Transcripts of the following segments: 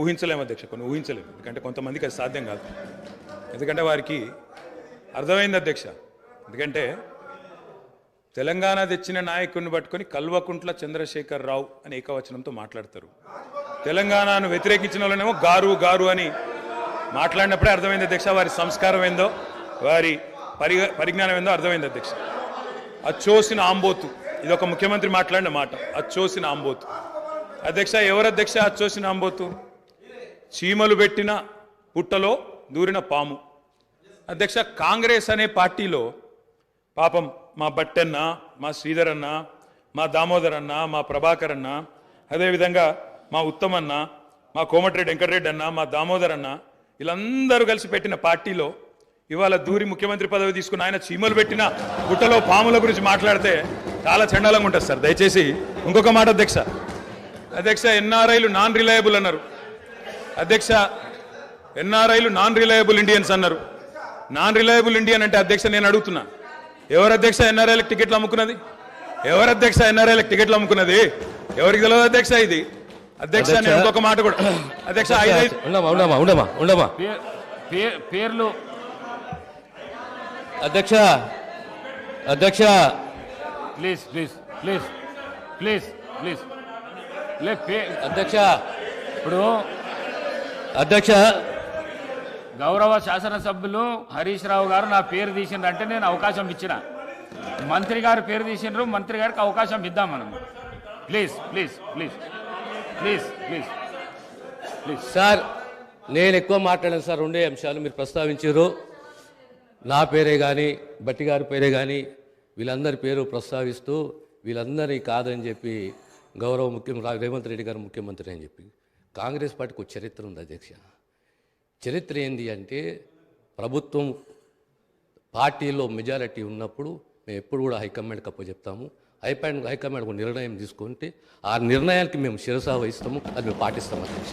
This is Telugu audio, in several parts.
ఊహించలేము అధ్యక్ష, కొన్ని ఊహించలేము. ఎందుకంటే కొంతమందికి అది సాధ్యం కాదు. ఎందుకంటే వారికి అర్థమైంది అధ్యక్ష. ఎందుకంటే తెలంగాణ తెచ్చిన నాయకుడిని పట్టుకొని కల్వకుంట్ల చంద్రశేఖర్ రావు అని ఏకవచనంతో మాట్లాడతారు. తెలంగాణను వ్యతిరేకించిన వాళ్ళనేమో గారు గారు అని మాట్లాడినప్పుడే అర్థమైంది అధ్యక్ష వారి సంస్కారం ఏందో, వారి పరిజ్ఞానం ఏందో అర్థమైంది అధ్యక్ష. అచ్చోసిన ఆంబోతు, ఇది ఒక ముఖ్యమంత్రి మాట్లాడిన మాట. అచ్చోసిన ఆంబోతు అధ్యక్ష. ఎవరు అధ్యక్ష అచ్చోసిన ఆంబోతు? చీమలు పెట్టిన పుట్టలో దూరిన పాము అధ్యక్ష. కాంగ్రెస్ అనే పార్టీలో పాపం మా బట్టన్న, మా శ్రీధర్ అన్న, మా దామోదర్ అన్న, మా ప్రభాకర్ అన్న, అదేవిధంగా మా ఉత్తమన్న, మా కోమటిరెడ్డి వెంకటరెడ్డి అన్న, మా దామోదర్ అన్న, వీళ్ళందరూ కలిసి పెట్టిన పార్టీలో ఇవాళ దూరి ముఖ్యమంత్రి పదవి తీసుకుని ఆయన చీమలు పెట్టిన పుట్టలో పాముల గురించి మాట్లాడితే చాలా చండాలంగా ఉంటుంది సార్. దయచేసి ఇంకొక మాట అధ్యక్ష. అధ్యక్ష ఎన్ఆర్ఐలు నాన్ రిలయబుల్ అన్నారు అధ్యక్ష. ఎన్ఆర్ఐలు నాన్ రిలయబుల్ ఇండియన్స్ అన్నారు. నాన్ రిలయబుల్ ఇండియన్ అంటే అధ్యక్ష నేను అడుగుతున్నా, ఎవరు అధ్యక్ష ఎన్ఆర్ఐలకు టికెట్లు అమ్ముకున్నది? ఎవరు అధ్యక్ష ఎన్ఆర్ఐలకు టికెట్లు అమ్ముకున్నది? ఎవరికి తెలియదు అధ్యక్ష ఇది? అధ్యక్ష నేను ఇంకొక మాట కూడా అధ్యక్ష పేర్లు అధ్యక్ష అధ్యక్ష please please please please please అధ్యక్ష ఇప్పుడు అధ్యక్ష గౌరవ శాసనసభ్యులు హరీష్ రావు గారు నా పేరు తీసిండ్రంటే నేను అవకాశం ఇచ్చిన. మంత్రి గారు పేరు తీసిండ్రు, మంత్రి గారికి అవకాశం ఇద్దాం మనం. Please please please please please please sir, నేను ఎక్కువ మాట్లాడాను సార్. రెండే అంశాలు మీరు ప్రస్తావించారు. నా పేరే కానీ, బట్టి గారి పేరే కానీ, వీళ్ళందరి పేరు ప్రస్తావిస్తూ వీళ్ళందరినీ కాదని చెప్పి గౌరవ రేవంత్ రెడ్డి గారు ముఖ్యమంత్రి అని చెప్పి. కాంగ్రెస్ పార్టీకి ఒక చరిత్ర ఉంది అధ్యక్ష. చరిత్ర ఏంది అంటే, ప్రభుత్వం పార్టీలో మెజారిటీ ఉన్నప్పుడు మేము ఎప్పుడు కూడా హైకమాండ్కి అప్పచెప్తాము. హైకమాండ్ ఒక నిర్ణయం తీసుకుంటే ఆ నిర్ణయానికి మేము శిరసా వహిస్తాము, అది మేము పాటిస్తాము అధ్యక్ష.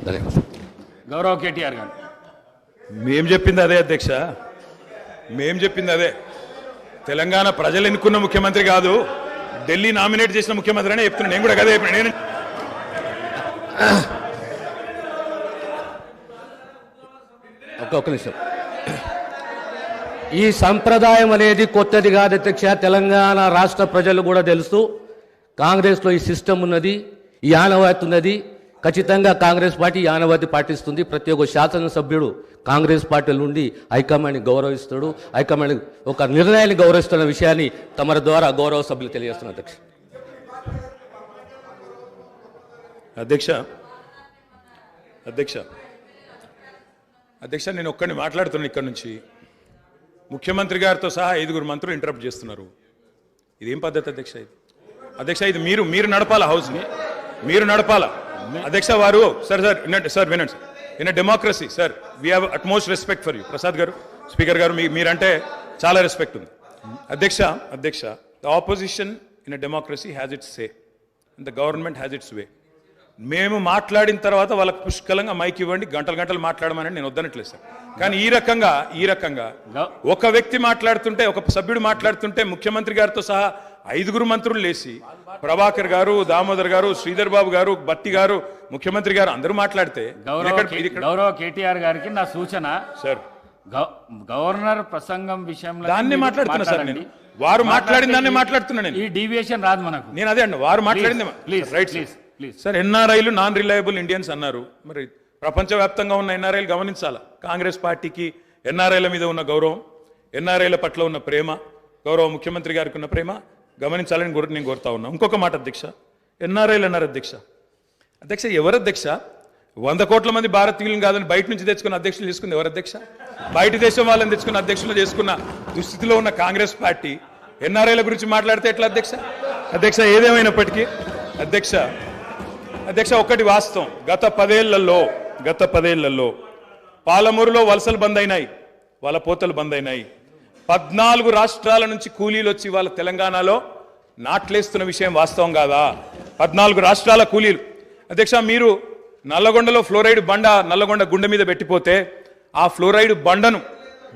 ధన్యవాదాలు. గౌరవ కేటీఆర్ గారు. మేం చెప్పింది అదే అధ్యక్ష, మేం చెప్పింది అదే. తెలంగాణ ప్రజలు ఎన్నుకున్న ముఖ్యమంత్రి కాదు, ఢిల్లీ నామినేట్ చేసిన ముఖ్యమంత్రి అనే చెప్తున్నాను. నేను కూడా కదే చెప్పిన. నేను ఒక్క నిమిషం. ఈ సంప్రదాయం అనేది కొత్తది కాదు అధ్యక్ష. తెలంగాణ రాష్ట్ర ప్రజలు కూడా తెలుసు, కాంగ్రెస్లో ఈ సిస్టమ్ ఉన్నది, ఈ ఆనవాయితీ ఉన్నది. ఖచ్చితంగా కాంగ్రెస్ పార్టీ ఈ ఆనవాయితీ పాటిస్తుంది. ప్రతి ఒక్క శాసనసభ్యుడు కాంగ్రెస్ పార్టీ నుండి హైకమాండ్ని గౌరవిస్తాడు, హైకమాండ్ ఒక నిర్ణయాన్ని గౌరవిస్తున్న విషయాన్ని తమ ద్వారా గౌరవ సభ్యులు తెలియజేస్తున్నారు అధ్యక్ష. అధ్యక్ష అధ్యక్ష అధ్యక్ష నేను ఒక్కడిని మాట్లాడుతున్నాను ఇక్కడ నుంచి. ముఖ్యమంత్రి గారితో సహా 5 మంత్రులు ఇంటరప్ట్ చేస్తున్నారు. ఇదేం పద్ధతి అధ్యక్ష? ఇది అధ్యక్ష ఇది మీరు నడపాలా, హౌస్ని మీరు నడపాలా అధ్యక్ష. వారు సార్ సార్ వినండి sir. In a democracy sir we have utmost respect for you. Prasad garu, speaker garu, మీరంటే చాలా రెస్పెక్ట్ ఉంది అధ్యక్ష. అధ్యక్ష the opposition in a democracy has its say and the government has its way. మేము మాట్లాడిన తర్వాత వాళ్ళకి పుష్కలంగా మైక్ ఇవ్వండి, గంటలు గంటలు మాట్లాడమని నేను వద్దనట్లేదు సార్. కానీ ఈ రకంగా ఒక వ్యక్తి మాట్లాడుతుంటే, ఒక సభ్యుడు మాట్లాడుతుంటే ముఖ్యమంత్రి గారితో సహా 5 మంత్రులు లేచి, ప్రభాకర్ గారు, దామోదర్ గారు, శ్రీధర్ బాబు గారు, బట్టి గారు, ముఖ్యమంత్రి గారు అందరూ మాట్లాడితే గౌరవ కేటీఆర్ గారికి నా సూచన సార్, గవర్నర్ ప్రసంగం విషయంలో దాన్ని మాట్లాడుతున్నా సార్. నేను వారు మాట్లాడిన దాన్ని మాట్లాడుతున్నాను. ఈ డీవియేషన్ రాదు మనకు. నేను అదే అండి, వారు మాట్లాడింది రైట్ సార్. ఎన్ఆర్ఐలు నాన్ రిలయబుల్ ఇండియన్స్ అన్నారు. మరి ప్రపంచవ్యాప్తంగా ఉన్న ఎన్ఆర్ఐలు గమనించాలా. కాంగ్రెస్ పార్టీకి ఎన్ఆర్ఐల మీద ఉన్న గౌరవం, ఎన్ఆర్ఐల పట్ల ఉన్న ప్రేమ, గౌరవ ముఖ్యమంత్రి గారికి ఉన్న ప్రేమ గమనించాలని నేను కోరుతా ఉన్నా. ఇంకొక మాట అధ్యక్ష, ఎన్ఆర్ఐలు అన్నారు అధ్యక్ష. అధ్యక్ష ఎవరు అధ్యక్ష? 100 కోట్ల మంది భారతీయులను కాదని బయట నుంచి తెచ్చుకున్న అధ్యక్షులు తీసుకుంది ఎవరు అధ్యక్ష? బయట దేశం వాళ్ళని తెచ్చుకున్న అధ్యక్షులు చేసుకున్న దుస్థితిలో ఉన్న కాంగ్రెస్ పార్టీ ఎన్ఆర్ఐల గురించి మాట్లాడితే ఎట్లా అధ్యక్ష? అధ్యక్ష ఏదేమైనప్పటికీ అధ్యక్ష ఒక్కటి వాస్తవం, గత 10 పాలమూరులో వలసలు బంద్ అయినాయి, వాళ్ళ పోతలు బంద్ అయినాయి. 14 రాష్ట్రాల నుంచి కూలీలు వచ్చి వాళ్ళ తెలంగాణలో నాట్లేస్తున్న విషయం వాస్తవం కాదా? 14 రాష్ట్రాల కూలీలు. అధ్యక్ష మీరు నల్లగొండలో ఫ్లోరైడ్ బండ నల్లగొండ గుండె మీద పెట్టిపోతే ఆ ఫ్లోరైడ్ బండను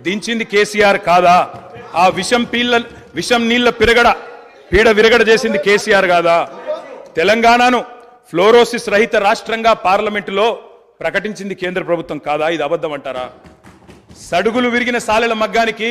దించింది కేసీఆర్ కాదా? ఆ విషం నీళ్ల పీడ విరగడ చేసింది కేసీఆర్ కాదా? తెలంగాణను ఫ్లోరోసిస్ రహిత రాష్ట్రంగా పార్లమెంటులో ప్రకటించింది కేంద్ర ప్రభుత్వం కాదా? ఇది అబద్ధం అంటారా? సడుగులు విరిగిన సాలెల మగ్గానికి